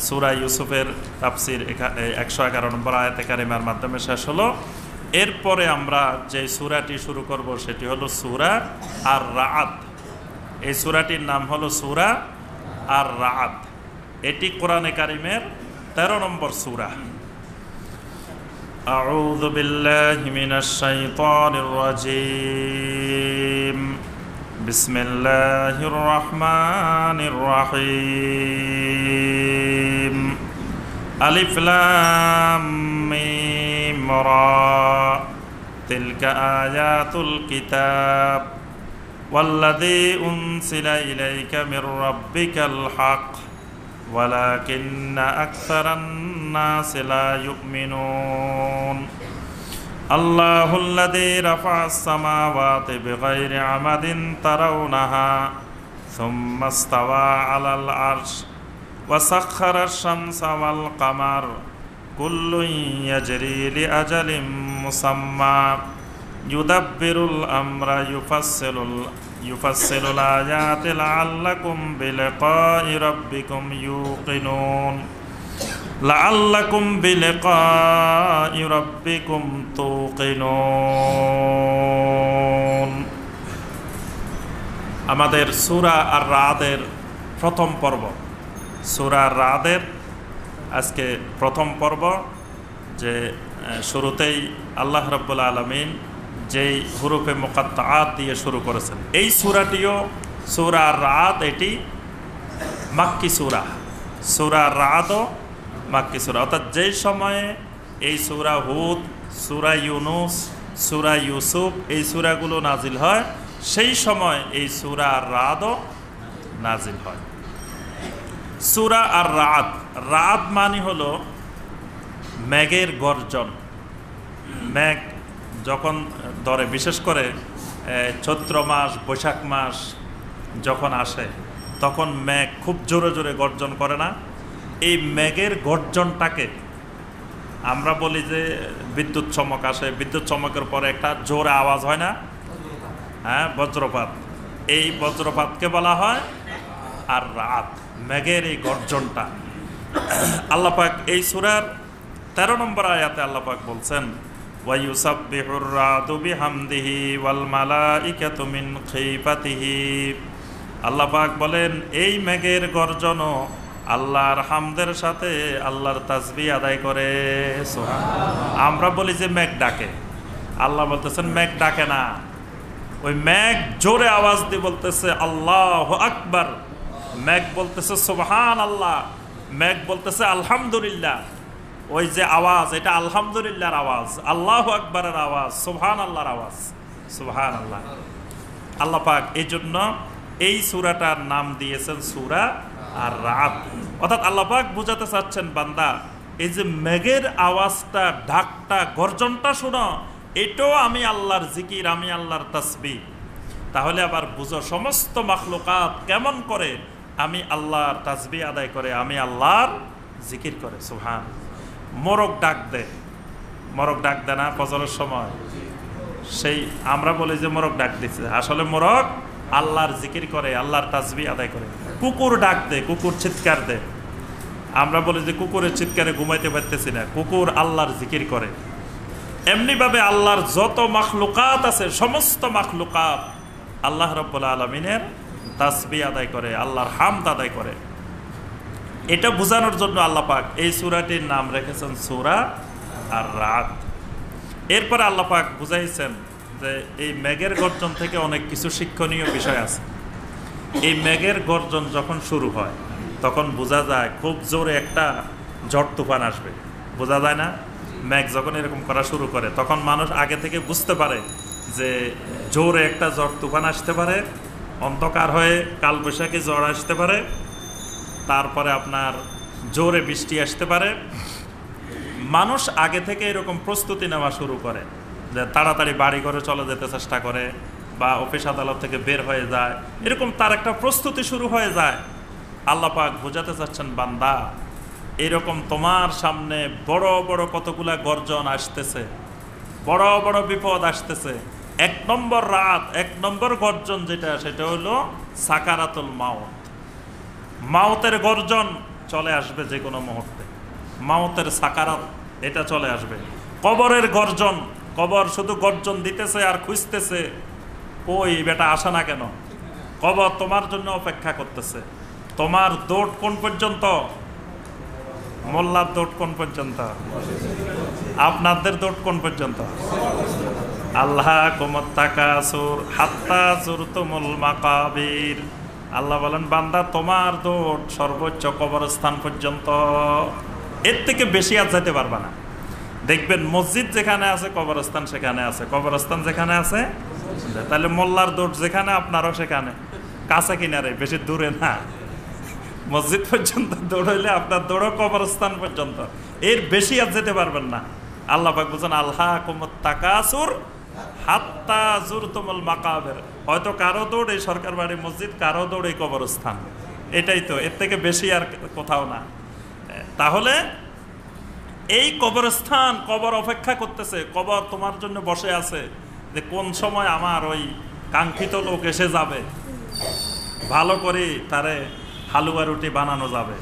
সূরা ইউসুফের তাফসীর 111 নম্বর আয়াতে কারিমার মাধ্যমে শেষ হলো। এরপরে আমরা যে সূরাটি শুরু করব সেটি হলো সূরা আর রাআদ। এই সূরাটির নাম হলো সূরা আর রাআদ। এটি কোরআনে কারিমের 13 নম্বর সূরা। আউযু বিল্লাহি মিনাশ শাইতানির রাজীম। বিসমিল্লাহির রহমানির রহিম। আলিফ লাম মিম রা তিলকা আয়াতুল কিতাব ওয়াল্লাযী উনসিলা ইলাইকা মির রাব্বিকাল হক ওয়ালাকিন্না আকসারান নাসি লা ইউমিনুন। আল্লাহুল্লাযী রাফা'আস সামাওয়াতি বিগাইরি আমাদিন তারাউনাহা সুম্মা ইসতাওয়া আলাল আরশ ওয়া সাখখারাশ শামসা ওয়াল কামার কুল্লুন ইয়াজরি লিআজালিন মুসাম্মা ইউদাব্বিরুল আমরা ইউফাসসিলুল আয়াতি লাআল্লাকুম বিলিকাই রাব্বিকুম ইউকিনুন। লাআল্লাকুম বিলিকাই রাব্বিকুম তুকিনুন। আমাদের সূরা আর রাদের প্রথম পর্ব, সূরা আর রাদের আজকে প্রথম পর্ব। যে শুরুতেই আল্লাহ রাব্বুল আলামিন যেই হুরুফে মুকাত্তাআত দিয়ে শুরু করেছেন। এই সূরাটিও সূরা আর রাদ, এটি মাক্কি সূরা। সূরা আর রাদও মাক্কি সূরা, অর্থাৎ যেই সময়ে এই সূরা হুদ, সূরা ইউনুস, সূরা ইউসুফ এই সূরাগুলো নাজিল হয়, সেই সময় এই সূরা আর রাদও নাজিল হয়। সূরা আর রাদ, রাদ মানে হলো মেঘের গর্জন। মেঘ যখন ধরে, বিশেষ করে চৈত্র মাস, বৈশাখ মাস যখন আসে, তখন মেঘ খুব জোরে জোরে গর্জন করে না? এই মেঘের গর্জনটাকে আমরা বলি যে বিদ্যুৎ চমক আসে, বিদ্যুৎ চমকের পরে একটা জোরে আওয়াজ হয় না? হ্যাঁ, বজ্রপাত। এই বজ্রপাতকে বলা হয় আর রাত, মেঘের এই গর্জনটা। আল্লাহ পাক এই সূরার 13 নম্বর আয়াতে আল্লাহ পাক বলছেন, ওয়ায়ুসাব্বিহুর রাদু বিহামদিহি ওয়াল মালাইকাতু মিন খিফাতিহি। আল্লাহ পাক বলেন এই মেঘের গর্জনও আল্লাহর হামদের সাথে আল্লাহর তাসবিহ আদায় করে। সুবহানাল্লাহ। আমরা বলি যে মেঘ ডাকে, আল্লাহ বলতেছেন মেঘ ডাকে না। ওই মেঘ জোরে আওয়াজ দিয়ে বলতেছে আল্লাহু আকবার, মেঘ বলতেছে সুবহানাল্লাহ, মেঘ বলতেছে আলহামদুলিল্লাহ। ওই যে আওয়াজ, এটা আলহামদুলিল্লাহর আওয়াজ, আল্লাহু আকবারের আওয়াজ, সুবহানাল্লাহর আওয়াজ। সুবহানাল্লাহ। আল্লাহ পাক এই জন্য এই সূরাটার নাম দিয়েছেন সূরা আর রাদ। অর্থাৎ আল্লাহ পাক বুঝাতে চাচ্ছেন, বান্দা এই যে মেঘের আওয়াজটা, ঢাকটা, গর্জনটা শোনো, এটাও আমি আল্লাহর জিকির, আমি আল্লাহর তাসবিহ। তাহলে আবার বুঝো সমস্ত মাখলুকাত কেমন করে আমি আল্লাহর তাসবিহ আদায় করে, আমি আল্লাহর জিকির করে। সুবহান। মোরগ ডাক দে, মোরগ ডাক দে না ফজরের সময়? সেই আমরা বলি যে মোরগ ডাক দিচ্ছে, আসলে মোরগ আল্লাহর জিকির করে, আল্লাহর তাসবিহ আদায় করে। কুকুর ডাক দে, কুকুর চিৎকার দে, আমরা বলি যে কুকুরের চিৎকারে ঘুমাইতে পারতেছি না, কুকুর আল্লাহর জিকির করে। এমনিভাবে আল্লাহর যত মাখলুকাত আছে, সমস্ত মাখলুকাত আল্লাহ রাব্বুল আলামিনের তাসবিহ আদায় করে, আল্লাহর হামদ আদায় করে। এটা বোঝানোর জন্য আল্লাহ পাক এই সূরাটির নাম রেখেছেন সূরা আর রাদ। এরপরে আল্লাহ পাক বুঝাইছেন যে এই মেঘের গর্জন থেকে অনেক কিছু শিক্ষণীয় বিষয় আছে। এই মেঘের গর্জন যখন শুরু হয় তখন বোঝা যায় খুব জোরে একটা ঝড় তুফান আসবে, বোঝা যায় না? মেঘ যখন এরকম করা শুরু করে তখন মানুষ আগে থেকে বুঝতে পারে যে জোরে একটা ঝড় তুফান আসতে পারে, অন্ধকার হয়ে কালবৈশাখী ঝড় আসতে পারে, তারপরে আপনার জোরে বৃষ্টি আসতে পারে। মানুষ আগে থেকে এরকম প্রস্তুতি নেওয়া শুরু করে, যে তাড়াতাড়ি বাড়ি ঘরে চলে যেতে চেষ্টা করে বা অফিস আদালত থেকে বের হয়ে যায়, এরকম তার একটা প্রস্তুতি শুরু হয়ে যায়। আল্লাহ পাক বোঝাতে চাচ্ছেন, বান্দা এরকম তোমার সামনে বড় বড় কতগুলা গর্জন আসতেছে, বড় বড় বিপদ আসতেছে। 1 নম্বর রাত, 1 নম্বর গর্জন যেটা, সেটা হলো সাকারাতুল মাউত, মাউতের গর্জন। চলে আসবে যে কোনো মুহূর্তে, মাউতের সাকারাত এটা চলে আসবে। কবরের গর্জন, কবর শুধু গর্জন দিতেছে আর খুঁজতেছে, কই বেটা আসে না কেন? কবর তোমার জন্য অপেক্ষা করতেছে। তোমার দৌড় কোন পর্যন্ত? মোল্লার দৌড় কোন পর্যন্ত? আপনাদের দৌড় কোন পর্যন্ত? আল্লাহ কুমত্তাকাসুর হাত্তা জুরতুমুল মাকাবির। আল্লাহ বলেন বান্দা তোমার দৌড় সর্বোচ্চ কবরস্থান পর্যন্ত, এর থেকে বেশি আর যেতে পারবা না। দেখবেন মসজিদ যেখানে আছে কবরস্থান সেখানে আছে, কবরস্থান যেখানে আছে, তাহলে মোল্লার দৌড় যেখানে আপনারও সেখানে, কাছে কিনারে, বেশি দূরে না। মসজিদ পর্যন্ত দৌড়াইলে আপনার দৌড়ো কবরস্থান পর্যন্ত, এর বেশি আর যেতে পারবেন না। আল্লাহ পাক বলেন আল্লাহ কুমত্তাকাসুর হাত্তা জুরতুমুল মাকাবির। হয়তো কারো দৌড় এই সরকার বাড়ি মসজিদ, কারো দৌড় এই কবরস্থান, এটাই তো, এর থেকে বেশি আর কোথাও না। তাহলে এই কবরস্থান, কবর অপেক্ষা করতেছে, কবর তোমার জন্য বসে আছে যে কোন সময় আমার ওই কাঙ্ক্ষিত লোক এসে যাবে, ভালো করে তারে হালুয়া রুটি বানানো যাবে।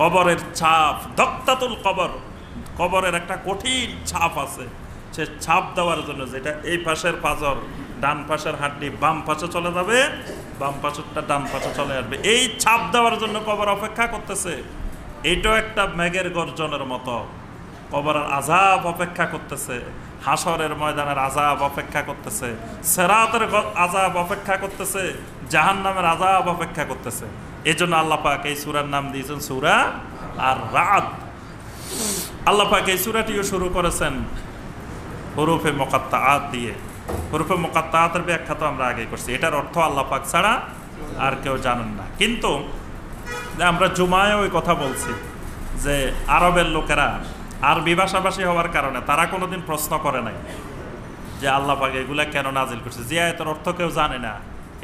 কবরের ছাপ, দক্তাতুল কবর, কবরের একটা কঠিন ছাপ আছে, সে ছাপ দেওয়ার জন্য, যেটা এই পাশের পাঁজর ডান পাশের হাড্ডি বাম পাশে চলে যাবে, বাম পাশেরটা ডান পাশে চলে আসবে, এই ছাপ দেওয়ার জন্য কবর অপেক্ষা করতেছে। এইটাও একটা মেঘের গর্জনের মতো। কবরের আযাব অপেক্ষা করতেছে, হাসরের ময়দানের আযাব অপেক্ষা করতেছে, সিরাতের আযাব অপেক্ষা করতেছে, জাহান্নামের আযাব অপেক্ষা করতেছে। এই জন্য আল্লাহ পাক এই সূরার নাম দিয়েছেন সূরা আর রাদ। আল্লাহ পাক এই সূরাটিও শুরু করেছেন হুরুফে মুকাত্তাআত দিয়ে। হুরুফে মুকাত্তাআতের ব্যাখ্যা তো আমরা আগে করছি, এটার অর্থ আল্লাহ পাক ছাড়া আর কেউ জানেন না। কিন্তু আমরা জুমায় ওই কথা বলছি যে আরবের লোকেরা আরবি ভাষাভাষী হওয়ার কারণে তারা কোনোদিন প্রশ্ন করে নাই যে আল্লাহ পাক এগুলা কেন নাজিল করছে, যে আয়াতের অর্থ কেউ জানে না,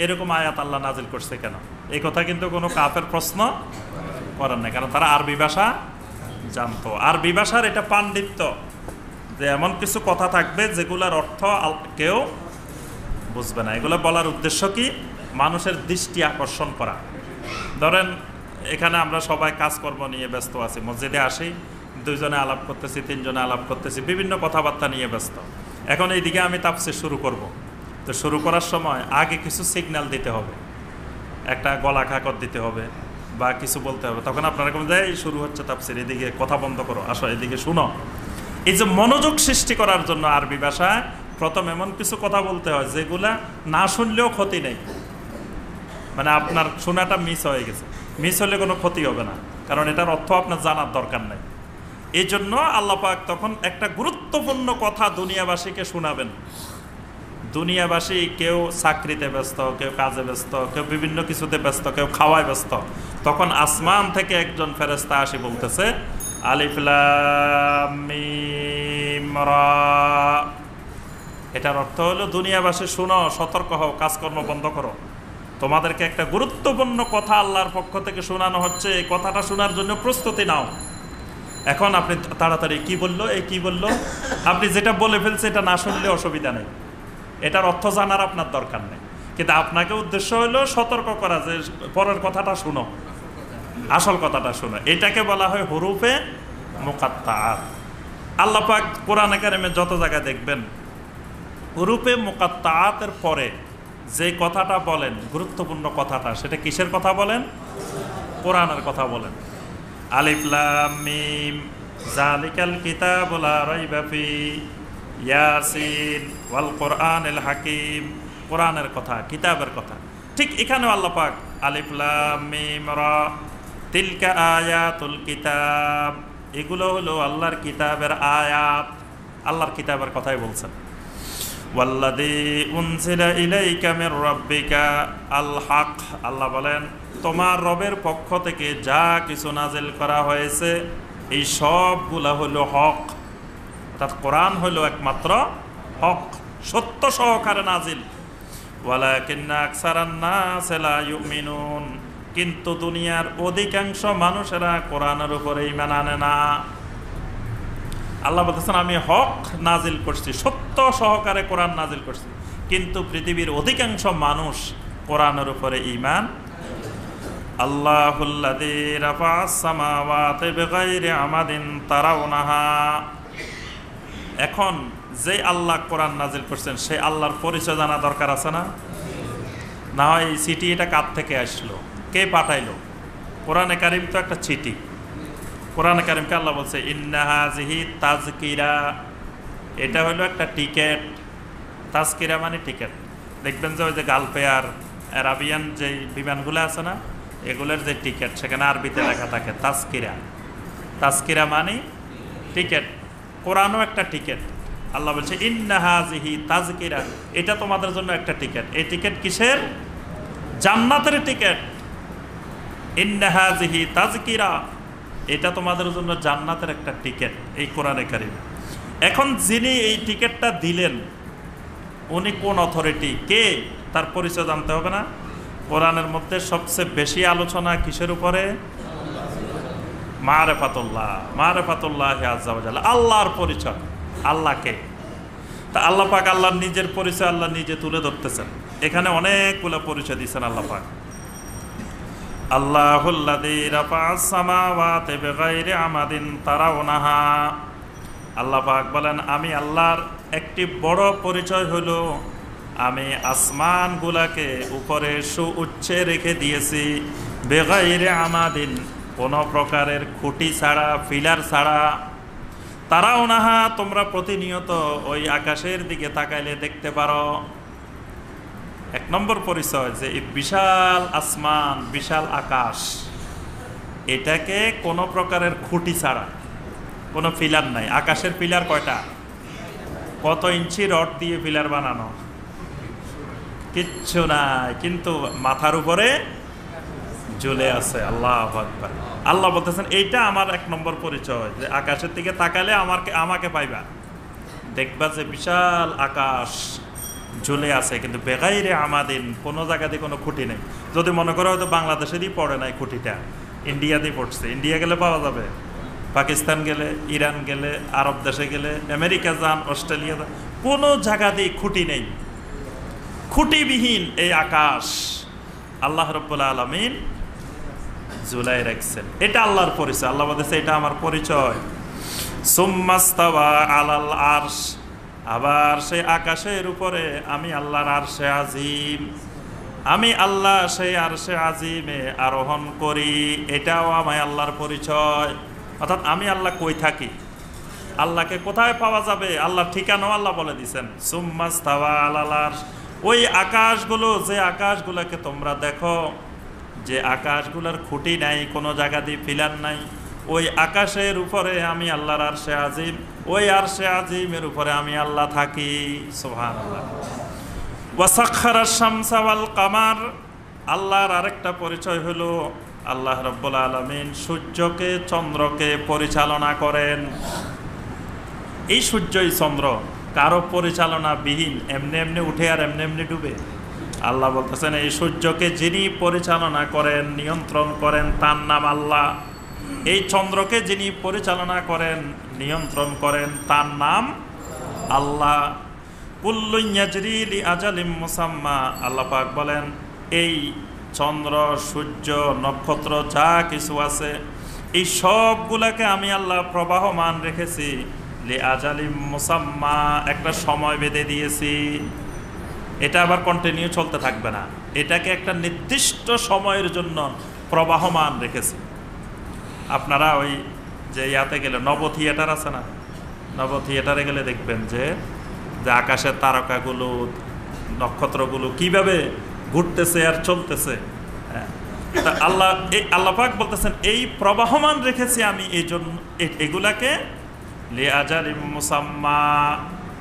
এরকম আয়াত আল্লাহ নাজিল করছে কেন, এই কথা কিন্তু কোনো কাফের প্রশ্ন করেন না, কারণ তারা আরবি ভাষা জানতো। আরবি ভাষার এটা পাণ্ডিত্য যে এমন কিছু কথা থাকবে যেগুলার অর্থ কেউ বুঝবে না। এগুলো বলার উদ্দেশ্য কি? মানুষের দৃষ্টি আকর্ষণ করা। ধরেন এখানে আমরা সবাই কাজকর্ম নিয়ে ব্যস্ত আছি, মসজিদে আসি, দুইজনে আলাপ করতেছি, তিনজনে আলাপ করতেছি, বিভিন্ন কথাবার্তা নিয়ে ব্যস্ত। এখন এইদিকে আমি তাফসীর শুরু করব, তো শুরু করার সময় আগে কিছু সিগন্যাল দিতে হবে, একটা গলা খাকর দিতে হবে বা কিছু বলতে হবে। তখন আপনারা কেমন যায় শুরু হচ্ছে তাফসীর, এদিকে কথা বন্ধ করো, আসো এদিকে শুনো। এই যে মনোযোগ সৃষ্টি করার জন্য আরবি ভাষায় প্রথম এমন কিছু কথা বলতে হয় যেগুলা না শুনলেও ক্ষতি নেই, মানে আপনার শোনাটা মিস হয়ে গেছে, মিস হলে কোনো ক্ষতি হবে না, কারণ এটার অর্থ আপনার জানার দরকার নেই। এই জন্য আল্লাহ পাক তখন একটা গুরুত্বপূর্ণ কথা দুনিয়াবাসীকে শোনাবেন। দুনিয়াবাসী কেউ চাকরিতে ব্যস্ত, কেউ কাজে ব্যস্ত, কেউ বিভিন্ন কিছুতে ব্যস্ত, কেউ খাওয়ায় ব্যস্ত। তখন আসমান থেকে একজন ফেরেশতা আসি বলতেছে আলিফ লাম মিম রা। এটার অর্থ হলো দুনিয়াবাসী শুনো, সতর্ক হও, কাজকর্ম বন্ধ করো, তোমাদেরকে একটা গুরুত্বপূর্ণ কথা আল্লাহর পক্ষ থেকে শোনানো হচ্ছে, এই কথাটা শোনার জন্য প্রস্তুতি নাও। এখন আপনি তাড়াতাড়ি কি বললো, এই কি বললো, আপনি যেটা বলে ফেলছে এটা না শুনলে অসুবিধা নেই, এটার অর্থ জানার আপনার দরকার নেই, কিন্তু আপনাকে উদ্দেশ্য হলো সতর্ক করা যে পরের কথাটা শুনো, আসল কথাটা শুনো। এটাকে বলা হয় হুরুফে মুকাত্তাআত। আল্লাহ পাক কোরআনে কারিমে যত জায়গায় দেখবেন হুরুফে মুকাত্তাআতের পরে যে কথাটা বলেন, গুরুত্বপূর্ণ কথাটা, সেটা কিসের কথা বলেন? কোরআনের কথা বলেন। আলিফ লাম মিম যালিকাল কিতাবু লা রাইবা ফি ইয়াসিন ওয়াল কুরআনিল হাকিম, কোরআনের কথা, কিতাবের কথা। ঠিক এখানেও আল্লাহ পাক আলিফ লাম মিম রা তিলকা আয়াতুল কিতাব, এগুলো হলো আল্লাহর কিতাবের আয়াত, আল্লাহর কিতাবের কথাই বলছেন। ওয়াল্লাযী উনজিলা ইলাইকা মির রাব্বিকা আল হক, আল্লাহ বলেন তোমার রবের পক্ষ থেকে যা কিছু নাজিল করা হয়েছে এই সবগুলা হলো হক, অর্থাৎ কোরআন হলো একমাত্র হক, সত্য সহকারে নাজিল। ওয়ালাকিন্না আকসারান নাস লা ইউমিনুন, কিন্তু দুনিয়ার অধিকাংশ মানুষেরা কোরআনের উপরে ঈমান আনে না। আল্লাহ বলতেছেন আমি হক নাজিল করছি, সত্য সহকারে কোরআন নাজিল করছি, কিন্তু পৃথিবীর অধিকাংশ মানুষ কোরআনের উপরে ঈমান আল্লাহুল্লাযী রাফা'আস সামাওয়াতি বিগাইরি আমাদিন তারাউনাহা। এখন যে আল্লাহ কোরআন নাজিল করছেন সেই আল্লাহর পরিচয় জানা দরকার আছে না? না হয় এই চিঠি এটা কার থেকে আসলো, কে পাঠাইলো? কোরআনে কারিম তো একটা চিঠি। কোরআনে কারিমকে আল্লাহ বলছে ইন্না হাযিহি তাযকিরা, এটা হলো একটা টিকেট। তাযকিরা মানে টিকেট। দেখবেন যে ওই যে গালফেয়ার, অ্যারাবিয়ান যে বিমানগুলো আছে না, এগুলোর যে টিকেট সেখানে আরবিতে লেখা থাকে তাযকিরা। তাযকিরা মানে টিকেট। কোরআনও একটা টিকেট। আল্লাহ বলছে ইন্না হাযিহি তাযকিরা, এটা তোমাদের জন্য একটা টিকেট। এই টিকেট কিসের? জান্নাতের টিকেট। ইন্না হাযিহি তাযকিরা, এটা তোমাদের জন্য জান্নাতের একটা টিকেট, এই কোরআনে কারীম। এখন যিনি এই টিকেটটা দিলেন উনি কোন অথরিটি, কে, তার পরিচয় জানতে হবে না? কোরআনের মধ্যে সবচেয়ে বেশি আলোচনা কিসের উপরে? মারিফাতুল্লাহ, মারিফাতুল্লাহ আযজা ওয়া জাল্লা, আল্লাহর পরিচয়। আল্লাহকে তা আল্লাহ পাক আল্লাহর নিজের পরিচয় আল্লাহ নিজে তুলে ধরতেছেন। এখানে অনেকগুলো পরিচয় দিয়েছেন আল্লাহ পাক। আল্লাহুল্লাযী রাফা'আস সামাওয়াতি বিগাইরি আমাদিন তারাউনাহা। আল্লাহ পাক বলেন আমি আল্লাহর একটি বড় পরিচয় হলো আমি আসমানগুলাকে উপরে সুউচ্চে রেখে দিয়েছি, বিগাইরি আমাদিন, কোনো প্রকারের খুঁটি ছাড়া, ফিলার ছাড়া। তারাউনাহা, তোমরা প্রতিনিয়ত ওই আকাশের দিকে তাকাইলে দেখতে পারো। এক নম্বর পরিচয় যে এই বিশাল আসমান, বিশাল আকাশ, এটাকে কোনো প্রকারের খুঁটি ছাড়া, কোনো ফিলার নাই। আকাশের পিলার কয়টা? কত ইঞ্চি রড দিয়ে পিলার বানানো? কিচ্ছু নাই, কিন্তু মাথার উপরে ঝুলে আছে। আল্লাহু আকবার। আল্লাহ বলতেছেন এইটা আমার এক নম্বর পরিচয়, যে আকাশের দিকে তাকালে আমাকে পাইবা, দেখবা যে বিশাল আকাশ ঝুলে আছে, কিন্তু বেগাইরে আমাদিন, কোনো জায়গাতে কোনো খুঁটি নেই। যদি মনে করো হয়তো বাংলাদেশেরই পড়ে নাই খুঁটিটা, ইন্ডিয়াতেই পড়ছে, ইন্ডিয়া গেলে পাওয়া যাবে, পাকিস্তান গেলে, ইরান গেলে, আরব দেশে গেলে, আমেরিকা যান, অস্ট্রেলিয়া যান, কোনো জায়গাতেই খুঁটি নেই। খুঁটিবিহীন এই আকাশ আল্লাহ রাব্বুল আলামিন ঝুলাই রাখছেন। এটা আল্লাহর পরিচয়। আল্লাহ বলতেছে এটা আমার পরিচয়। সুম্মাস্তাওয়া আলাল আরশ, আবার সেই আকাশের উপরে আমি আল্লাহর আরশে আজিম, আমি আল্লাহ সেই আরশে আজিমে আরোহণ করি, এটাও আমার আল্লাহর পরিচয়। অর্থাৎ আমি আল্লাহ কই থাকি, আল্লাহকে কোথায় পাওয়া যাবে, আল্লাহর ঠিকানাও আল্লাহ বলে দিয়েছেন। সুম্মাস্তাওয়া আলাল আরশ, ওই আকাশগুলো, যে আকাশগুলোকে তোমরা দেখো, যে আকাশগুলোর খুঁটি নাই, কোনো জায়গা দিয়ে ফিলার নাই, ওই আকাশের উপরে আমি আল্লাহর আরশে আজিম, ওই আরশে আজিমের উপরে আমি আল্লাহ থাকি। সুবহানাল্লাহ। ওয়া সাখখারাশ শামসা ওয়াল কামার, আল্লাহর আরেকটা পরিচয় হলো আল্লাহ রাব্বুল আলামিন সূর্যকে, চন্দ্রকে পরিচালনা করেন। এই সূর্যই চন্দ্র কারো পরিচালনা বিহীন এমনি এমনি উঠে আর এমনি এমনি ডুবে। আল্লাহ বলতেছেন এই সূর্যকে যিনি পরিচালনা করেন, নিয়ন্ত্রণ করেন, তার নাম আল্লাহ। এই চন্দ্রকে যিনি পরিচালনা করেন, নিয়ন্ত্রণ করেন, তার নাম আল্লাহ। কুল্লুন ইয়াজরি লি আজালিম মুসাম্মা, আল্লাহ পাক বলেন এই চন্দ্র, সূর্য, নক্ষত্র যা কিছু আছে এই সবগুলাকে আমি আল্লাহ প্রবাহমান রেখেছি, লি আজালিম মুসাম্মা, একটা সময় বেঁধে দিয়েছি। এটা আবার কন্টিনিউ চলতে থাকবে না, এটাকে একটা নির্দিষ্ট সময়ের জন্য প্রবাহমান রেখেছি। আপনারা ওই যে ইয়াতে গেলে, নব থিয়েটার আছে না, নব থিয়েটারে গেলে দেখবেন যে আকাশের তারকাগুলো, নক্ষত্রগুলো কিভাবে ঘুরতেছে আর চলতেছে। তা আল্লাহ পাক বলতেছেন এই প্রবাহমান রেখেছি আমি এই জন্য, এগুলাকে লি আজালিম মুসাম্মা,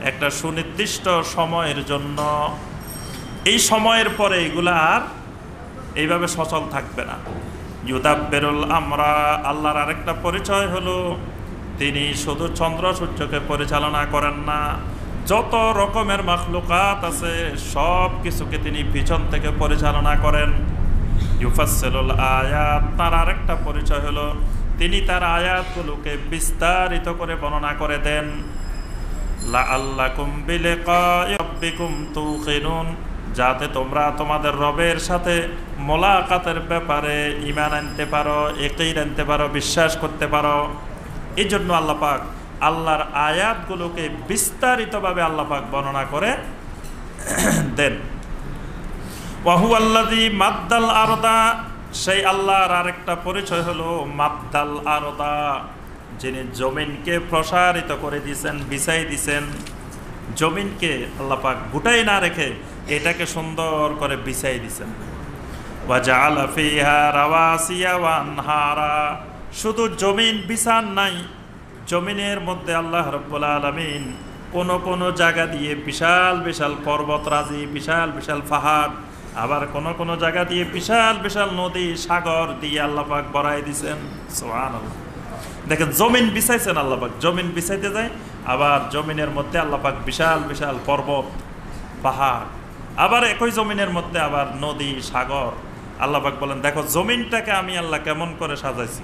একটা সুনির্দিষ্ট সময়ের জন্য। এই সময়ের পরে এগুলা আর এইভাবে সচল থাকবে না। ইউদাব্বিরুল আমরা, আল্লাহর আরেকটা পরিচয় হলো তিনি শুধু চন্দ্র সূর্যকে পরিচালনা করেন না, যত রকমের মাখলুকাত আছে সব কিছুকে তিনি পিছন থেকে পরিচালনা করেন। ইউফাসসিলুল আয়াত, তার আরেকটা পরিচয় হলো তিনি তার আয়াতগুলোকে বিস্তারিত করে বর্ণনা করে দেন। লাআল্লাকুম বিলিকাই রাব্বিকুম তুকিনুন, যাতে তোমরা তোমাদের রবের সাথে মোলাকাতের ব্যাপারে ঈমান আনতে পারো, ইয়াকিন আনতে পারো, বিশ্বাস করতে পারো। এই জন্য আল্লাহ পাক আল্লাহর আয়াতগুলোকে বিস্তারিতভাবে আল্লাহ পাক বর্ণনা করে দেন। ওয়া হুয়াল্লাযী মাদ্দাল আরদা, সেই আল্লাহর আরেকটা পরিচয় হলো মাদ্দাল আরদা, যিনি জমিনকে প্রসারিত করে দিয়েছেন, বিছাই দিয়েছেন। জমিনকে আল্লাহ পাক গুটাই না রেখে এটাকে সুন্দর করে বিছাই দিয়েছেন। ওয়া জাআলা ফিহা রাওয়াসিয়া ওয়া আনহারা, শুধু জমিন বিছান নাই, জমিনের মধ্যে আল্লাহ রাব্বুল আলামিন কোন জায়গা দিয়ে বিশাল বিশাল পর্বতরাজি, বিশাল বিশাল পাহাড়, আবার কোন জায়গা দিয়ে বিশাল বিশাল নদী, সাগর দিয়ে আল্লাহ পাক ভরাই দিয়েছেন। সুবহানাল্লাহ। দেখেন জমিন বিছাইছেন আল্লাহ পাক, জমিন বিছাইতে যায়, আবার জমিনের মধ্যে আল্লাহ পাক বিশাল বিশাল পর্বত, পাহাড়, আবার একই জমিনের মধ্যে আবার নদী, সাগর। আল্লাহ পাক বলেন দেখো জমিনটাকে আমি আল্লাহ কেমন করে সাজাইছি,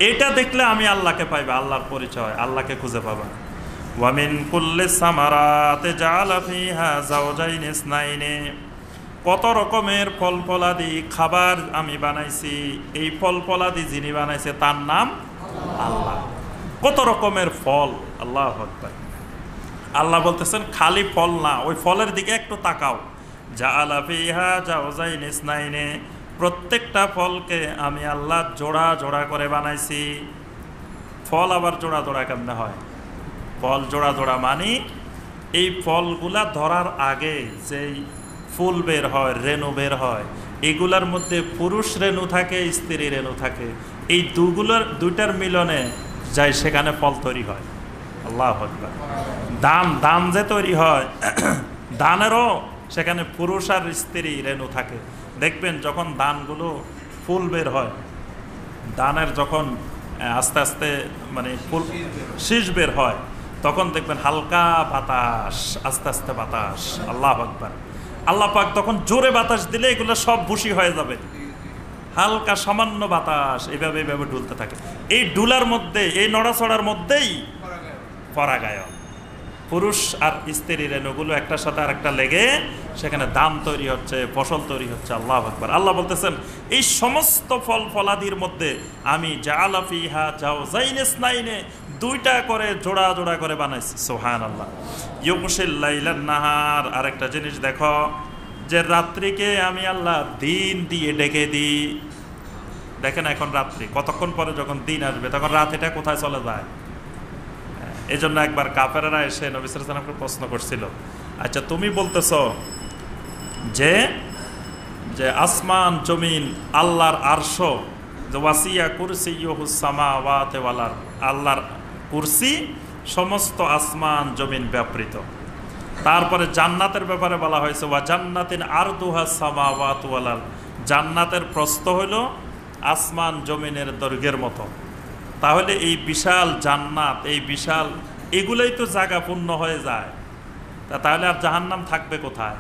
এটা দেখলে আমি আল্লাহকে পাইবা, আল্লাহর পরিচয়, আল্লাহকে খুঁজে পাবা। ওয়া মিন কুল্লি সামারাতি জাআলা ফিহা যাওজাইন ইসনাইনি, কত রকমের ফল ফলাদি খাবার আমি বানাইছি। এই ফল ফলাদি যিনি বানাইছে তার নাম আল্লাহ। কত রকমের ফল, আল্লাহু আকবার। আল্লাহ বলতেছেন খালি ফল না, ওই ফলের দিকে একটু তাকাও। জাআলা ফিহা যাওজাইন ইসনাইনি, প্রত্যেকটা ফলকে আমি আল্লাহ জোড়া জোড়া করে বানাইছি। ফল আবার জোড়া জোড়া কেমনে হয়? ফল জোড়া জোড়া মানি এই ফলগুলা ধরার আগে যেই ফুল বের হয়, রেণু বের হয়, এগুলার মধ্যে পুরুষ রেণু থাকে, স্ত্রী রেণু থাকে। এই দুইটার মিলনে যাই সেখানে ফল তৈরি হয়। আল্লাহু আকবার। ধান যে তৈরি হয়, ধানেরও সেখানে পুরুষ আর স্ত্রী রেণু থাকে। দেখবেন যখন ধানগুলো ফুল বের হয়, ধানের যখন আস্তে আস্তে মানে ফুল শীষ বের হয়, তখন দেখবেন হালকা বাতাস, আস্তে আস্তে বাতাস। আল্লাহু আকবার। আল্লাহ পাক তখন জোরে বাতাস দিলে এগুলো সব ভুসি হয়ে যাবে। হালকা সামান্য বাতাস এইভাবে এইভাবে ডুলতে থাকে। এই ডুলার মধ্যে, এই নড়াচড়ার মধ্যেই পরাগায়ন, পুরুষ আর স্ত্রী রেণুগুলো একটার সাথে আর একটা লেগে সেখানে ধান তৈরি হচ্ছে, ফসল তৈরি হচ্ছে। আল্লাহু আকবার। আল্লাহ বলতেছেন এই সমস্ত ফল ফলাদির মধ্যে আমি জাআলা ফিহা যাওজাইন ইসনাইনি, দুইটা করে জোড়া জোড়া করে বানাইছি। সুবহানাল্লাহ। ইউগশিল লাইলান নাহার, আরেকটা জিনিস দেখো যে রাত্রিকে আমি আল্লাহ দিন দিয়ে ডেকে দিই। দেখেন এখন রাত্রি, কতক্ষণ পরে যখন দিন আসবে তখন রাত এটা কোথায় চলে যায়। এই জন্য একবার কাফেররা এসে নবী সাল্লাল্লাহু আলাইহি ওয়াসাল্লামকে প্রশ্ন করছিল, আচ্ছা তুমি বলতেছ যে যে আসমান জমিন আল্লাহর আরশ, যে ওয়াসিয়া কুরসিয়ুহুস সামাওয়াতি ওয়াল আরদ, আল্লাহর কুরসি সমস্ত আসমান জমিন ব্যাপৃত। তারপরে জান্নাতের ব্যাপারে বলা হয়েছে ওয়া জান্নাতিন আরদুহা সামাওয়াতু ওয়াল আরদ, জান্নাতের প্রস্থ হইল আসমান জমিনের দৈর্ঘ্যের মতো। তাহলে এই বিশাল জান্নাত, এই বিশাল, এগুলোই তো জায়গা পূর্ণ হয়ে যায়, তাহলে আর জাহান্নাম থাকবে কোথায়?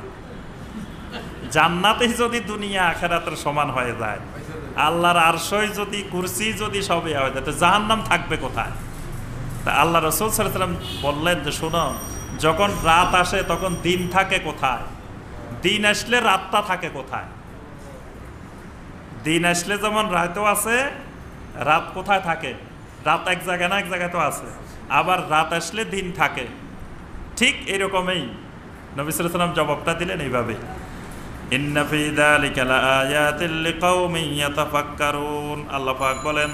জান্নাতেই যদি দুনিয়া আখিরাতের সমান হয়ে যায়, আল্লাহর আরশই যদি, কুরসি যদি সবই হয়ে যায়, তো জাহান্নাম থাকবে কোথায়? তা আল্লাহ রাসূল সাল্লাল্লাহু আলাইহি ওয়াসাল্লাম বললেন যে শোনো, যখন রাত আসে তখন দিন থাকে কোথায়? দিন আসলে রাতটা থাকে কোথায়? দিন আসলে যেমন রাতও আছে, রাত কোথায় থাকে? রাত এক জায়গায় না এক জায়গায় তো আছে। আবার রাত আসলে দিন থাকে। ঠিক এরকমই নবী সাল্লাল্লাহু আলাইহি ওয়াসাল্লাম জবাবটা দিলেন এইভাবে, ইন্না ফি যালিকা লাআয়াতিল লিকাওমিন ইয়াতাফাক্কারুন। আল্লাহ পাক বলেন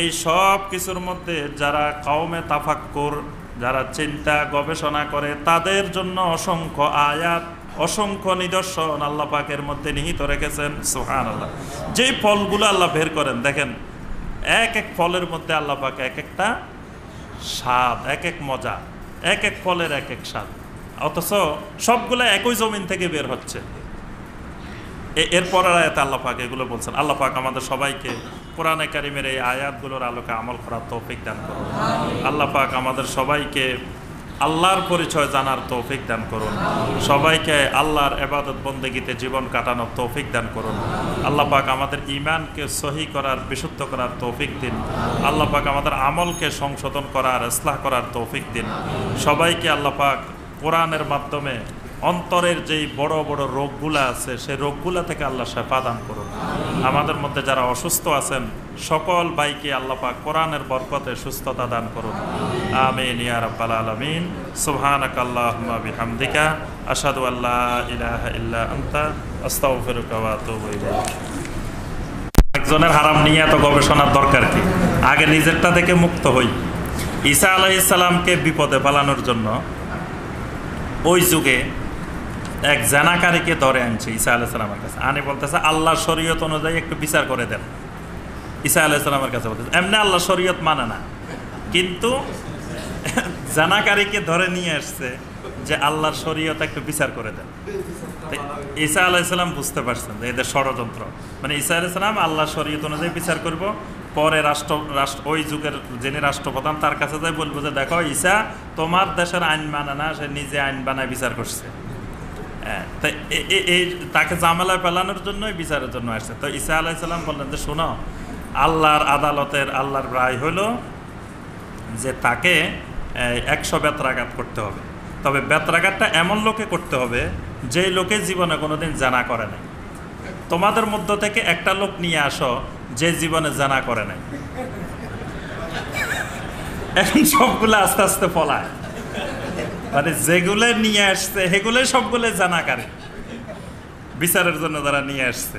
এই সব কিছুর মধ্যে যারা কওমে তাফাক্কুর, যারা চিন্তা গবেষণা করে, তাদের জন্য অসংখ্য আয়াত, অসংখ্য নিদর্শন আল্লাহ পাকের মধ্যে নিহিত রেখেছেন। সুবহানাল্লাহ। যেই ফলগুলো আল্লাহ বের করেন, দেখেন এক এক ফলের মধ্যে আল্লাহ পাক এক একটা স্বাদ, এক এক মজা, এক এক ফলের এক এক স্বাদ, অথচ সবগুলো একই জমিন থেকে বের হচ্ছে। এরপর আয়াতে আল্লাহ পাক এগুলো বলছেন। আল্লাহ পাক আমাদের সবাইকে কোরআনে কারিমের এই আয়াতগুলোর আলোকে আমল করার তৌফিক দান করুন। আল্লাহ পাক আমাদের সবাইকে আল্লাহর পরিচয় জানার তৌফিক দান করুন। সবাইকে আল্লাহর ইবাদত বন্দেগীতে জীবন কাটানোর তৌফিক দান করুন। আল্লাহ পাক আমাদের ঈমানকে সহি করার, বিশুদ্ধ করার তৌফিক দিন। আল্লাহ পাক আমাদের আমলকে সংশোধন করার, ইসলাহ করার তৌফিক দিন। সবাইকে আল্লাহ পাক কোরআনের মাধ্যমে অন্তরের যেই বড় বড় রোগগুলো আছে সেই রোগগুলো থেকে আল্লাহ শেফা দান করুন। আমাদের মধ্যে যারা অসুস্থ আছেন সকল ভাইকে আল্লাহ পাক কোরআনের বরকতে সুস্থতা দান করুন। আমিন ইয়া রাব্বাল আলামিন। সুবহানাকাল্লাহুম্মা বিহামদিকা আশহাদু আল্লা ইলাহা ইল্লা আনতা আস্তাগফিরুকা ওয়া আতুবু ইলাইক। একজনের হারাম নিয়ে এত গবেষণার দরকার কি? আগে নিজেরটা থেকে মুক্ত হই। ঈসা আলাইহিস সালামকে বিপদে ফেলানোর জন্য ওই যুগে এক জানাকারীকে ধরে আনছে ঈসা আলাইহিস সালামের কাছে, আনি বলতেছে আল্লাহর শরীয়ত অনুযায়ী একটু বিচার করে দেন। ঈসা আলাইহিস সালামের কাছে বলতেছে এমনি আল্লাহ শরীয়ত মানে না, কিন্তু জানাকারীকে ধরে নিয়ে আসছে যে আল্লাহর শরীয়ত একটু বিচার করে দেন। ঈসা আলাইহিস সালাম বুঝতে পারছেন যে এদের ষড়যন্ত্র, মানে ঈসা আলাইহিস সালাম আল্লাহর শরীয়ত অনুযায়ী বিচার করব, পরে রাষ্ট্র ওই যুগের যিনি রাষ্ট্রপ্রধান তার কাছে যাই বলবো যে দেখো ঈসা তোমার দেশের আইন মানে না, সে নিজে আইন বানায় বিচার করছে। এই তাকে ঝামেলায় ফেলানোর জন্যই বিচারের জন্য আসছে। তো ঈসা আলাইহিস সালাম বললেন যে শোনো, আল্লাহর আদালতের আল্লাহর রায় হলো যে তাকে 100 বেত্রাঘাত করতে হবে, তবে বেত্রাঘাতটা এমন লোকে করতে হবে যে লোকে জীবনে কোনোদিন জানা করে নাই। তোমাদের মধ্য থেকে একটা লোক নিয়ে আসো যে জীবনে জানা করে নাই। এখন সবগুলো আস্তে আস্তে পলায়, মানে যেগুলো নিয়ে আসছে সেগুলোই সবগুলো জানাকারী বিচারের জন্য যারা নিয়ে আসছে।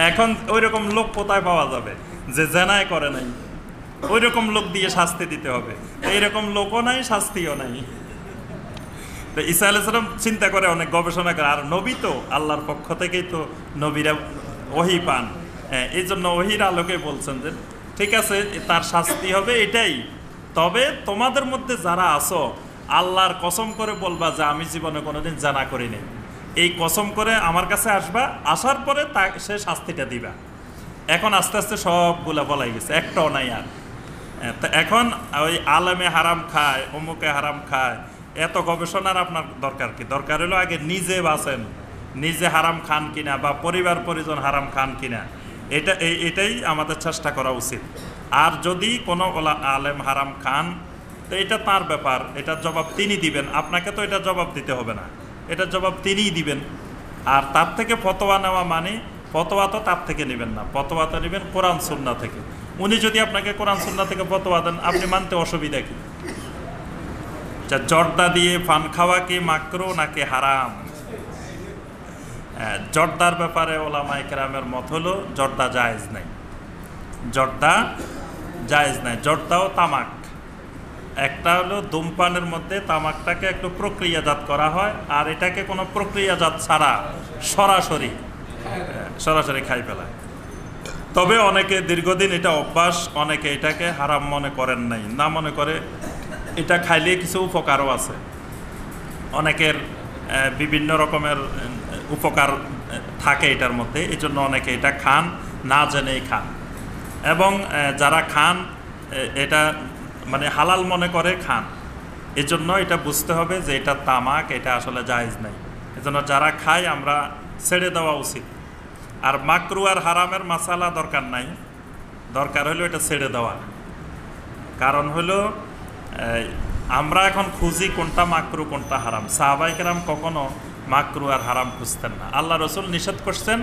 এখন ওই রকম লোক কোথায় পাওয়া যাবে যে জানাই করে নাই? ওই রকম লোক দিয়ে শাস্তি দিতে হবে। এইরকম লোকও নাই, শাস্তিও নাই। তো ঈসা আলাইহিস সালাম চিন্তা করে, অনেক গবেষণা করে, আর নবী তো আল্লাহর পক্ষ থেকেই তো নবীরা ওহী পান, এই জন্য ওহীর আলোকে বলছেন যে ঠিক আছে তার শাস্তি হবে এটাই, তবে তোমাদের মধ্যে যারা আছো আল্লাহর কসম করে বলবা যে আমি জীবনে কোনোদিন জানা করিনি, এই কসম করে আমার কাছে আসবা, আসার পরে সে শাস্তিটা দিবা। এখন আস্তে আস্তে সবগুলা বলাই গেছে, একটাও নাই আর। তো এখন ওই আলেমে হারাম খায়, অমুকে হারাম খায়, এত গবেষণার আপনার দরকার কি? দরকার হলো আগে নিজে বাঁচেন, নিজে হারাম খান কিনা বা পরিবার পরিজন হারাম খান কিনা, এটাই আমাদের চেষ্টা করা উচিত। আর যদি কোনো আলেম হারাম খান তো এটা তার ব্যাপার, এটার জবাব তিনি দিবেন, আপনাকে তো এটা জবাব দিতে হবে না, এটার জবাব তিনিই দিবেন। আর তার থেকে ফতোয়া নেওয়া মানে, ফতোয়া তো তার থেকে নেবেন না, ফতোয়া তো নেবেন কোরআন সুন্নাহ থেকে। উনি যদি আপনাকে কোরআন সুন্নাহ থেকে ফতোয়া দেন, আপনি মানতে অসুবিধা কি? জর্দা দিয়ে পান খাওয়া কি মাকরুহ নাকি হারাম? জর্দার ব্যাপারে ওলামায়ে কেরামের মত হলো জর্দা জায়েজ নাই, জর্দা জায়েজ নাই। জর্দাও তামাক, একটা হলো ধূমপানের মধ্যে তামাকটাকে একটু প্রক্রিয়াজাত করা হয়, আর এটাকে কোনো প্রক্রিয়াজাত ছাড়া সরাসরি খাই ফেলায়। তবে অনেকে দীর্ঘদিন এটা অভ্যাস, অনেকে এটাকে হারাম মনে করেন নাই, না মনে করে এটা খাইলে কিছু উপকারও আছে, অনেকের বিভিন্ন রকমের উপকার থাকে এটার মধ্যে, এই জন্য অনেকে এটা খান, না জেনেই খান। এবং যারা খান এটা মানে হালাল মনে করে খান, এজন্য এটা বুঝতে হবে যে এটা তামাক, এটা আসলে জায়েজ নাই। এজন্য যারা খায় আমরা ছেড়ে দেওয়া উচিত। আর মাকরুহ আর হারামের মাসালা দরকার নাই, দরকার হলো এটা ছেড়ে দেওয়া। কারণ হলো আমরা এখন খুঁজি কোনটা মাকরুহ কোনটা হারাম। সাহাবায়ে কেরাম কখনো মাকরুহ আর হারাম খুঁজতেন না, আল্লাহ রসুল নিষেধ করছেন,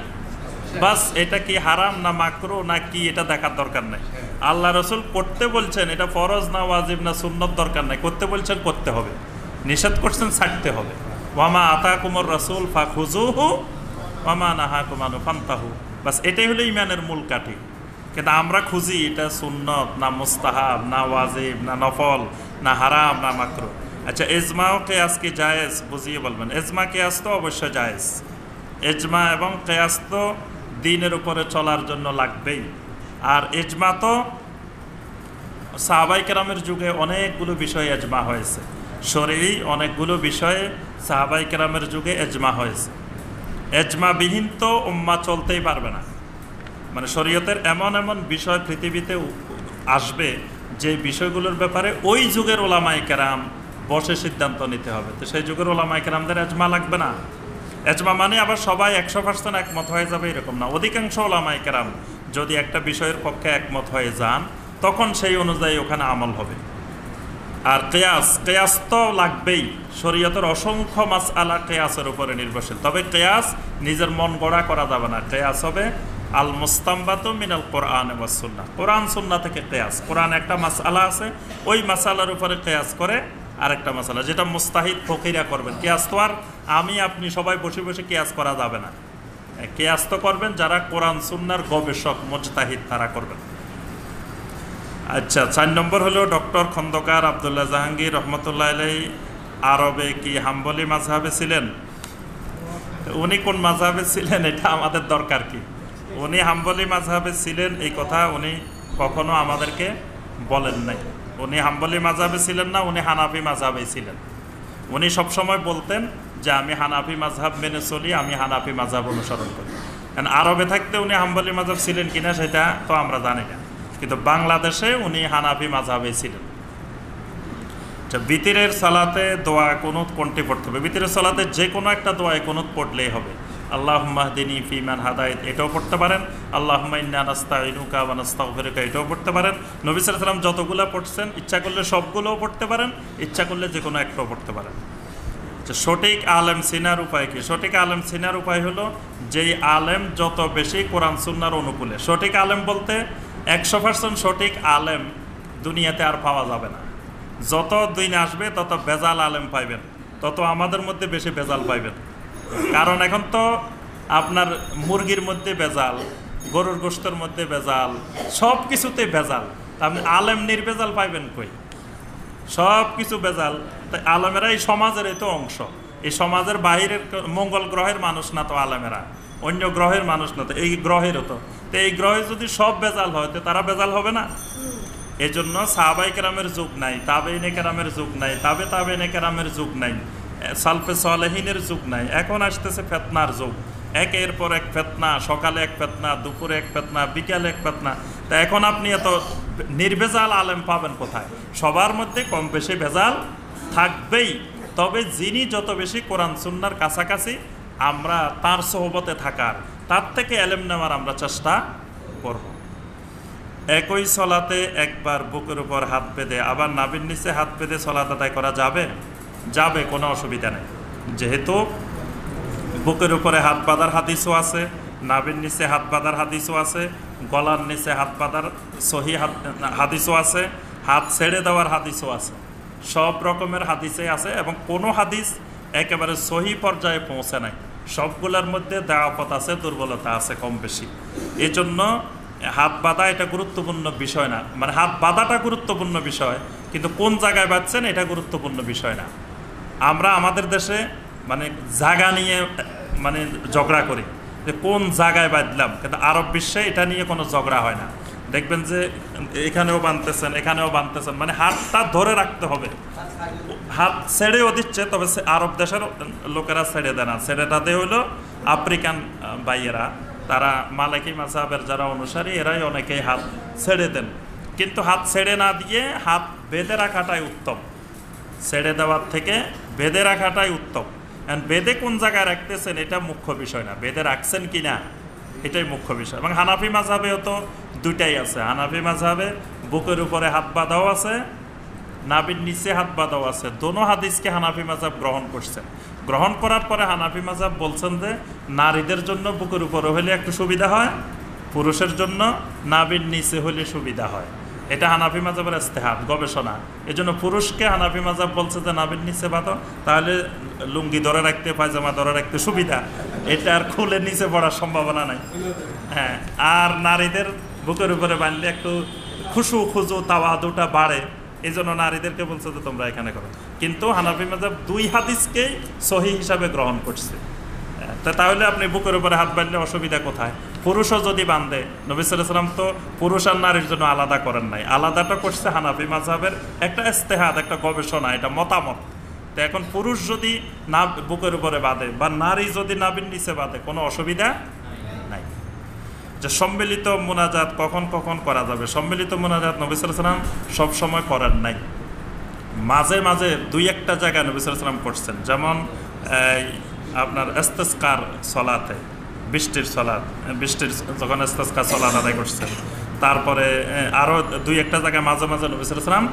বাস এটা কি হারাম না মাকরুহ না কি এটা দেখার দরকার নাই। আল্লাহ রসুল করতে বলছেন, এটা ফরজ না ওয়াজিব না সুন্নত দরকার নাই, করতে বলছেন করতে হবে, নিষেধ করছেন ছাড়তে হবে। ওয়ামা আতাকুমুর রাসূল ফাখুযুহু ওয়ামা নাহাকুম আনহু ফান্তাহু, বাস এটাই হলো ইমানের মূল কাঠি। কিন্তু আমরা খুঁজি এটা সুন্নত না মুস্তাহাব না ওয়াজিব না নফল না হারাম না মাকরুহ। আচ্ছা, এজমাও কিয়াস কি জায়েজ? বুঝিয়ে বলবেন। এজমা কিয়াস তো অবশ্যই জায়েজ, এজমা এবং কিয়াস তো দ্বীনের উপরে চলার জন্য লাগবেই। আর এজমা তো সাহাবায়ে কেরামের যুগে অনেকগুলো বিষয়ে এজমা হয়েছে, শরঈ অনেকগুলো বিষয়ে সাহাবায়ে কেরামের যুগে এজমা হয়েছে। এজমা বিহীন তো উম্মাহ চলতেই পারবে না, মানে শরীয়তের এমন এমন বিষয় পৃথিবীতে আসবে যে বিষয়গুলোর ব্যাপারে ওই যুগের ওলামায়ে কেরাম বসে সিদ্ধান্ত নিতে হবে। তো সেই যুগের ওলামায়ে কেরামদের এজমা লাগবে না। এজমা মানে আবার সবাই 100% একমত হয়ে যাবে এরকম না, অধিকাংশ ওলামায়ে কেরাম যদি একটা বিষয়ের পক্ষে একমত হয়ে যান তখন সেই অনুযায়ী ওখানে আমল হবে। আর কেয়াস তো লাগবেই, শরীয়তের অসংখ্য মাসআলা কেয়াসের উপরে নির্ভরশীল। তবে কেয়াস নিজের মন গড়া করা যাবে না, কেয়াস হবে আল মুস্তামবাতু মিনাল কোরআন ওয়াস সুন্নাহ, কোরআন সুন্নাহ থেকে কেয়াস। কোরআন একটা মাসআলা আছে, ওই মাসআলার উপরে কেয়াস করে আরেকটা মাসআলা, যেটা মুস্তাহিদ ফকিরা করবেন। কেয়াস তো আর আমি আপনি সবাই বসে বসে কেয়াস করা যাবে না, কেয়াস তো করবেন যারা কোরআন সুন্নাহর গবেষক মুজতাহিদ, তারা করবেন। আচ্ছা, 4 নম্বর হলো ডক্টর খন্দকার আব্দুল্লাহ জাহাঙ্গীর রহমতুল্লাহ আলাইহি আরবে কি হাম্বলি মাযহাবে ছিলেন? উনি কোন মাযহাবে ছিলেন এটা আমাদের দরকার কি? উনি হাম্বলি মাযহাবে ছিলেন এই কথা উনি কখনো আমাদেরকে বলেন নাই। উনি হাম্বলি মাযহাবে ছিলেন না, উনি হানাফি মাযহাবে ছিলেন। উনি সবসময় বলতেন যে আমি হানাফি মাযহাব মেনে চলি, আমি হানাফি মাযহাব অনুসরণ করি। কারণ আরবে থাকতে উনি হাম্বলি মাযহাব ছিলেন কিনা সেটা তো আমরা জানি না, কিন্তু বাংলাদেশে উনি হানাফি মাযহাবে ছিলেন। বিতিরের সালাতে দোয়া কুনুত কোনটি পড়তে হবে? বিতিরের সালাতে যে কোনো একটা দোয়ায় কুনুত পড়লেই হবে। আল্লাহুম্মা হদিনি ফিমান হাদায়েত এটাও পড়তে পারেন, আল্লাহুম্মা ইন্না নাস্তাইনুকা ওয়া নাস্তাগফিরুকা এটাও পড়তে পারেন। নবী সাল্লাল্লাহু আলাইহি ওয়াসাল্লাম যতগুলো পড়ছেন ইচ্ছা করলে সবগুলোও পড়তে পারেন, ইচ্ছা করলে যে কোনো একটাও পড়তে পারেন। সঠিক আলেম চিনার উপায় কি? সঠিক আলেম চিনার উপায় হলো যেই আলেম যত বেশি কোরআন সুন্নাহর অনুকূলে। সঠিক আলেম বলতে 100% সঠিক আলেম দুনিয়াতে আর পাওয়া যাবে না। যত দিন আসবে তত বেজাল আলেম পাইবেন, তত আমাদের মধ্যে বেশি বেজাল পাইবেন। কারণ এখন তো আপনার মুরগির মধ্যে বেজাল, গরুর গোশতের মধ্যে বেজাল, সব কিছুতে বেজাল। আপনি আলেম নির্বেজাল পাইবেন কই? সব কিছু বেজাল। তাই আলেমেরা এই সমাজেরই তো অংশ। এই সমাজের বাইরের মঙ্গল গ্রহের মানুষ না তো আলেমেরা, অন্য গ্রহের মানুষ না তো, এই গ্রহেরও তো। তো এই গ্রহে যদি সব বেজাল হয় তো তারা বেজাল হবে না? এই জন্য সাহাবাই কেরামের যুগ নাই, তাবেইনে কেরামের যুগ নাই, তাবেইনে কেরামের যুগ নাই, সালফে সালেহিনের যুগ নাই। এখন আসতেছে ফেতনার যুগ, একের পর এক ফেতনা, সকালে এক ফেতনা, দুপুরে এক ফেতনা, বিকালে এক ফেতনা। তা এখন আপনি এত নির্ভেজাল আলেম পাবেন কোথায়? সবার মধ্যে কম বেশি ভেজাল থাকবেই। তবে যিনি যত বেশি কোরআন সুন্নাহর কাছাকাছি, আমরা তার সোহবতে থাকার, তার থেকে এলেম নেওয়ার আমরা চেষ্টা করব। একই সলাতে একবার বুকের উপর হাত বেঁধে আবার নাভির নিচে হাত বেঁধে সলাত আদায় করা যাবে? যাবে, কোনো অসুবিধা নেই। যেহেতু বুকের উপরে হাত বাঁধার হাদিসও আছে, নাভির নিচে হাত বাঁধার হাদিসও আছে, গলার নিচে হাত বাঁধার সহি হাদিসও আছে, হাত ছেড়ে দেওয়ার হাদিসও আছে, সব রকমের হাদিসে আছে। এবং কোনো হাদিস একেবারে সহি পর্যায়ে পৌঁছে নাই, সবগুলোর মধ্যে দাওয়াত আছে, দুর্বলতা আছে কম বেশি। এই জন্য হাত বাঁধা এটা গুরুত্বপূর্ণ বিষয় না, মানে হাত বাঁধাটা গুরুত্বপূর্ণ বিষয়, কিন্তু কোন জায়গায় বাঁধছেন এটা গুরুত্বপূর্ণ বিষয় না। আমরা আমাদের দেশে মানে জায়গা নিয়ে মানে ঝগড়া করি যে কোন জায়গায় বাঁধলাম, কিন্তু আরব বিশ্বে এটা নিয়ে কোনো ঝগড়া হয় না। দেখবেন যে এখানেও বাঁধতেছেন, এখানেও বাঁধতেছেন, মানে হাতটা ধরে রাখতে হবে। হাত ছেড়েও দিচ্ছে, তবে আরব দেশের লোকেরা ছেড়ে দেয় না। ছেড়েটাতে হইলো আফ্রিকান ভাইয়েরা, তারা মালিকি মাযহাবের যারা অনুসারী, এরাই অনেকেই হাত ছেড়ে দেন। কিন্তু হাত ছেড়ে না দিয়ে হাত বেঁধে রাখাটাই উত্তম, ছেড়ে দেওয়ার থেকে বেঁধে রাখাটাই উত্তম। বেঁধে কোন জায়গায় রাখতেছেন এটা মুখ্য বিষয় না, বেঁধে রাখছেন কি না এটাই মুখ্য বিষয়। এবং হানাফি মাযহাবেও তো দুইটাই আছে। হানাফি মাযহাবে বুকের উপরে হাত বাঁধাও আছে, নাভির নিচে হাত বাঁধাও আছে। দোনো হাদিসকে হানাফি মাযহাব গ্রহণ করছেন। গ্রহণ করার পরে হানাফি মাযহাব বলছেন যে নারীদের জন্য বুকের উপরে হলে একটু সুবিধা হয়, পুরুষের জন্য নাভির নিচে হলে সুবিধা হয়। এটা হানাফি মাযহাবের ইজতিহাদ, গবেষণা। এই জন্য পুরুষকে হানাফি মাযহাব বলছে যে নাভির নিচে বাঁধো, তাহলে লুঙ্গি ধরে রাখতে, পায়জামা ধরে রাখতে সুবিধা, এটা আর খুলে নিচে পড়ার সম্ভাবনা নাই। হ্যাঁ, আর নারীদের বুকের উপরে বাঁধলে একটু খুজু তাওয়াদুটা বাড়ে, এই জন্য নারীদেরকে বলছে যে তোমরা এখানে করো। কিন্তু হানাফি মাযহাব দুই হাদিসকেই সহিহ হিসাবে গ্রহণ করছে। তাহলে আপনি বুকের উপরে হাত বাঁধলে অসুবিধা কোথায়? পুরুষও যদি বাঁধে, নবী সাল্লাল্লাহু আলাইহি ওয়াসাল্লাম তো পুরুষ আর নারীর জন্য আলাদা করেন নাই, আলাদাটা করছে হানাফি মাযহাবের একটা ইজতিহাদ, একটা গবেষণা, এটা মতামত। তো এখন পুরুষ যদি না বুকের উপরে বাঁধে বা নারী যদি নাভির নিচে বাঁধে, কোনো অসুবিধা নাই। যে সম্মিলিত মুনাজাত কখন কখন করা যাবে? সম্মিলিত মুনাজাত নবী সাল্লাল্লাহু আলাইহি ওয়াসাল্লাম সব সময় করেন নাই, মাঝে মাঝে দুই একটা জায়গায় নবী সাল্লাল্লাহু আলাইহি ওয়াসাল্লাম করছেন। যেমন আপনার ইস্তিসকার সলাতে, বৃষ্টির সলাত, বৃষ্টির যখন ইস্তিসকার সলাত আদায় করছেন, তারপরে আরও দুই একটা জায়গায় মাঝে মাঝে নবী সাল্লাল্লাহু আলাইহি ওয়াসাল্লাম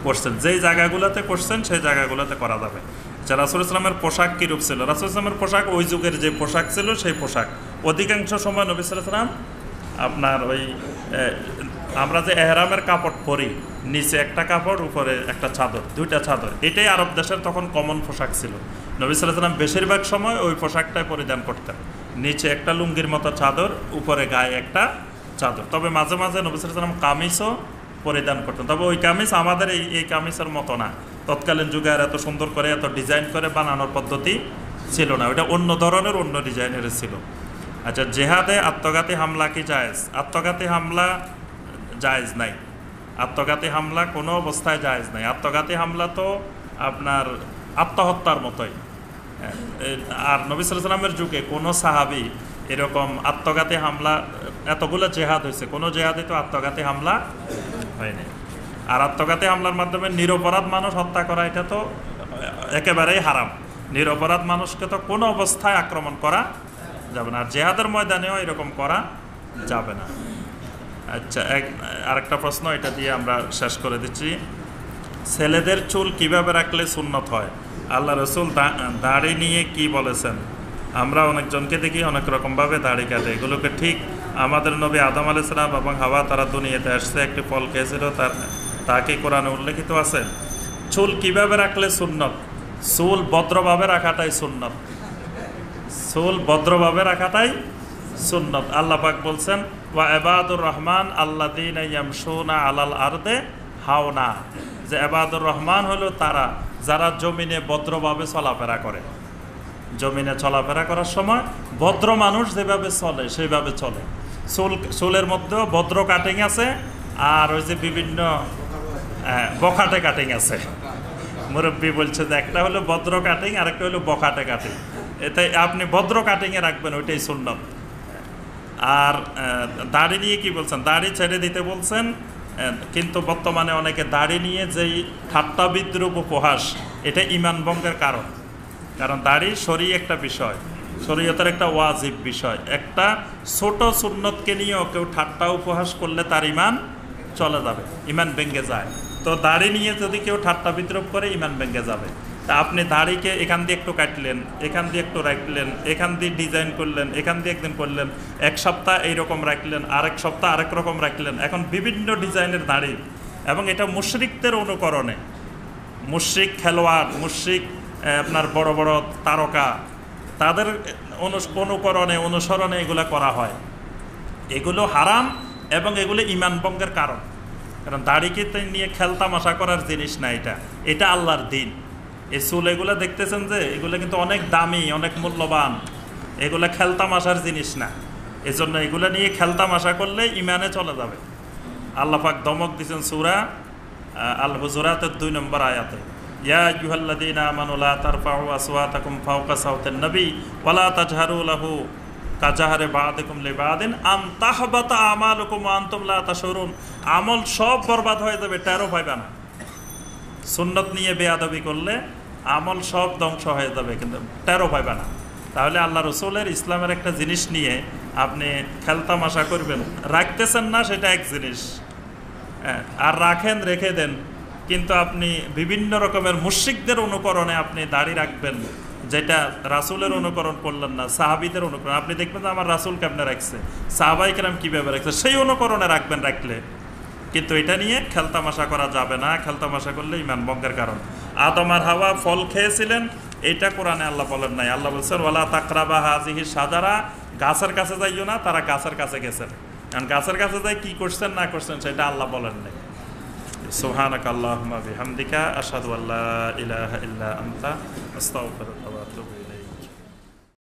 করছেন, যেই জায়গাগুলোতে করছেন সেই জায়গাগুলোতে করা যাবে। যে রাসূল ইসলামের পোশাক কীরূপ ছিল, রাসূল ইসলামের পোশাক ওই যুগের যে পোশাক ছিল সেই পোশাক। অধিকাংশ সময় নবী সাল্লাল্লাহু আলাইহি ওয়াসাল্লাম আপনার ওই আমরা যে এহরামের কাপড় পরি, নিচে একটা কাপড় উপরে একটা চাদর, দুইটা চাদর, এটাই আরব দেশের তখন কমন পোশাক ছিল। নবী সাল্লাল্লাহু আলাইহি ওয়াসাল্লাম বেশিরভাগ সময় ওই পোশাকটাই পরিধান করতেন, নিচে একটা লুঙ্গির মতো চাদর, উপরে গায়ে একটা চাদর। তবে মাঝে মাঝে নবী সাল্লাল্লাহু আলাইহি ওয়াসাল্লাম কামিজও পরিধান করতেন, তবে ওই কামিজ আমাদের এই কামিজের মতো না। তৎকালীন যুগে আর এত সুন্দর করে এত ডিজাইন করে বানানোর পদ্ধতি ছিল না, ওইটা অন্য ধরনের অন্য ডিজাইনের ছিল। আচ্ছা, জেহাদে আত্মঘাতী হামলা কি জায়েজ? আত্মঘাতী হামলা জায়েজ নাই, আত্মঘাতী হামলা কোনো অবস্থায় জায়েজ নাই। আত্মঘাতী হামলা তো আপনার আত্মহত্যার মতোই। আর নবী সাল্লাল্লাহু আলাইহি ওয়াসাল্লামের যুগে কোনো সাহাবী এরকম আত্মঘাতী হামলা, এতগুলো জেহাদ হয়েছে, কোনো জেহাদে তো আত্মঘাতী হামলা হয়নি। আর আত্মঘাতী হামলার মাধ্যমে নিরপরাধ মানুষ হত্যা করা এটা তো একেবারেই হারাম। নিরপরাধ মানুষকে তো কোনো অবস্থায় আক্রমণ করা যাবে না, আর জেহাদের ময়দানেও এরকম করা যাবে না। আচ্ছা, আরেকটা প্রশ্ন, এটা দিয়ে আমরা শেষ করে দিচ্ছি। ছেলেদের চুল কিভাবে রাখলে সুন্নত হয়? আল্লাহ রসুল দাড়ি নিয়ে কি বলেছেন? আমরা অনেকজনকে দেখি অনেক রকমভাবে দাড়ি কাটে, এগুলোকে ঠিক আমাদের নবী আদম আলাইহিস সালাম এবং হাওয়া তারা দুনিয়াতে আসছে, একটি ফল খেয়েছিল, তাকে কোরআনে উল্লেখিত আছে। চুল কিভাবে রাখলে সুন্নত? চুল ভদ্রভাবে রাখাটাই সুন্নত, চুল ভদ্রভাবে রাখাটাই সুন্নত। আল্লাহ পাক বলছেন, ওয়া ইবাদুর রহমান আল্লাযীনা ইয়ামশুনা আলাল আরদে হাওনা, যে ইবাদুর রহমান হলো তারা যারা জমিনে ভদ্রভাবে চলাফেরা করে। জমিনে চলাফেরা করার সময় ভদ্র মানুষ যেভাবে চলে সেইভাবে চলে। চুলের মধ্যেও ভদ্র কাটিং আছে, আর ওই যে বিভিন্ন বখাটে কাটিং আছে। মুরব্বী বলছে যে একটা হলো ভদ্র কাটিং, আরেকটা হলো বখাটে কাটিং। এতে আপনি ভদ্র কাটিংয়ে রাখবেন, ওইটাই সুন্নত। আর দাড়ি নিয়ে কি বলছেন? দাড়ি ছেড়ে দিতে বলছেন, কিন্তু বর্তমানে অনেকে দাড়ি নিয়ে যেই ঠাট্টা বিদ্রুপ উপহাস, এটা ঈমান ভঙ্গের কারণ। কারণ দাড়ি শরীয়ত একটা বিষয়, শরীয়তের একটা ওয়াজিব বিষয়। একটা ছোট সুন্নতকে নিয়েও কেউ ঠাট্টা উপহাস করলে তার ঈমান চলে যাবে, ঈমান ভেঙে যায়। তো দাড়ি নিয়ে যদি কেউ ঠাট্টা বিদ্রুপ করে, ঈমান ভেঙে যাবে। তা আপনি দাড়িকে এখান দিয়ে একটু কাটলেন, এখান দিয়ে একটু রাখলেন, এখান দিয়ে ডিজাইন করলেন, এখান দিয়ে একদিন করলেন, এক সপ্তাহ এইরকম রাখলেন, আরেক সপ্তাহ আরেক রকম রাখলেন। এখন বিভিন্ন ডিজাইনের দাড়ি, এবং এটা মুশরিকদের অনুকরণে, মুশরিক খেলোয়াড়, মুশরিক আপনার বড় বড় তারকা, তাদের অনুকরণে অনুসরণে এগুলো করা হয়। এগুলো হারাম এবং এগুলো ঈমান ভঙ্গের কারণ। কারণ দাড়িকে নিয়ে খেলতামাশা করার জিনিস না, এটা আল্লাহর দিন। এই চুল এগুলো দেখতেছেন যে এগুলো কিন্তু অনেক দামি, অনেক মূল্যবান, এগুলো খেলতামাশার জিনিস না। এজন্য এগুলো নিয়ে খেলতামাশা করলে ঈমানে চলে যাবে। আল্লাহ পাক দমক দিয়েছেন সূরা আল হুজুরাতের 2 নম্বর আয়াতে, ইয়া আইয়ুহাল্লাযীনা আমানু লা তারফাউ আসওয়াতাকুম ফাওকা সাওতিন নবী ওয়া লা তাজহারু লাহু কাজাহারে বা'দিকুম লিবা'দিন আন তাহবাতা আমালুকুম ওয়া আনতুম লা তাশউরুন। আমল সব বরবাদ হয়ে যাবে, টেরও পাইবে না। সুন্নত নিয়ে বেয়াদবি করলে আমল সব ধ্বংস হয়ে যাবে, কিন্তু টেরও পাইবে না। তাহলে আল্লাহ রসুলের ইসলামের একটা জিনিস নিয়ে আপনি খেলতামাশা করবেন, রাখতেছেন না সেটা এক জিনিস, আর রাখেন, রেখে দেন, কিন্তু আপনি বিভিন্ন রকমের মুশরিকদের অনুকরণে আপনি দাড়ি রাখবেন, যেটা রাসূলের অনুকরণ করলেন না, সাহাবীদের অনুকরণ। আপনি দেখবেন যে আমার রাসূল কেমনে রাখছে, সাহাবায়ে কেরাম কীভাবে রাখছে, সেই অনুকরণে রাখবেন রাখলে। কিন্তু এটা নিয়ে খেলতামাশা করা যাবে না, খেলতামাশা করলে ঈমান ভঙ্গের কারণ। আদম আর হাওয়া ফল খেয়েছিলেন, এটা কোরআনে আল্লাহ বলেন নাই। আল্লাহ বলছেন ওয়ালা তাকরাবা হাযিহি শাজারা, গাছের কাছে যাইও না, তারা গাছের কাছে গেছেন। কারণ গাছের কাছে যাই কি করছেন না করছেন সেটা আল্লাহ বলেন নাই। সুবহানাকা আল্লাহুম্মা বিহামদিকা আশহাদু আল্লা ইলাহা ইল্লা আনতা আস্তাগফিরুকা ওয়া আতুবু ইলাইক।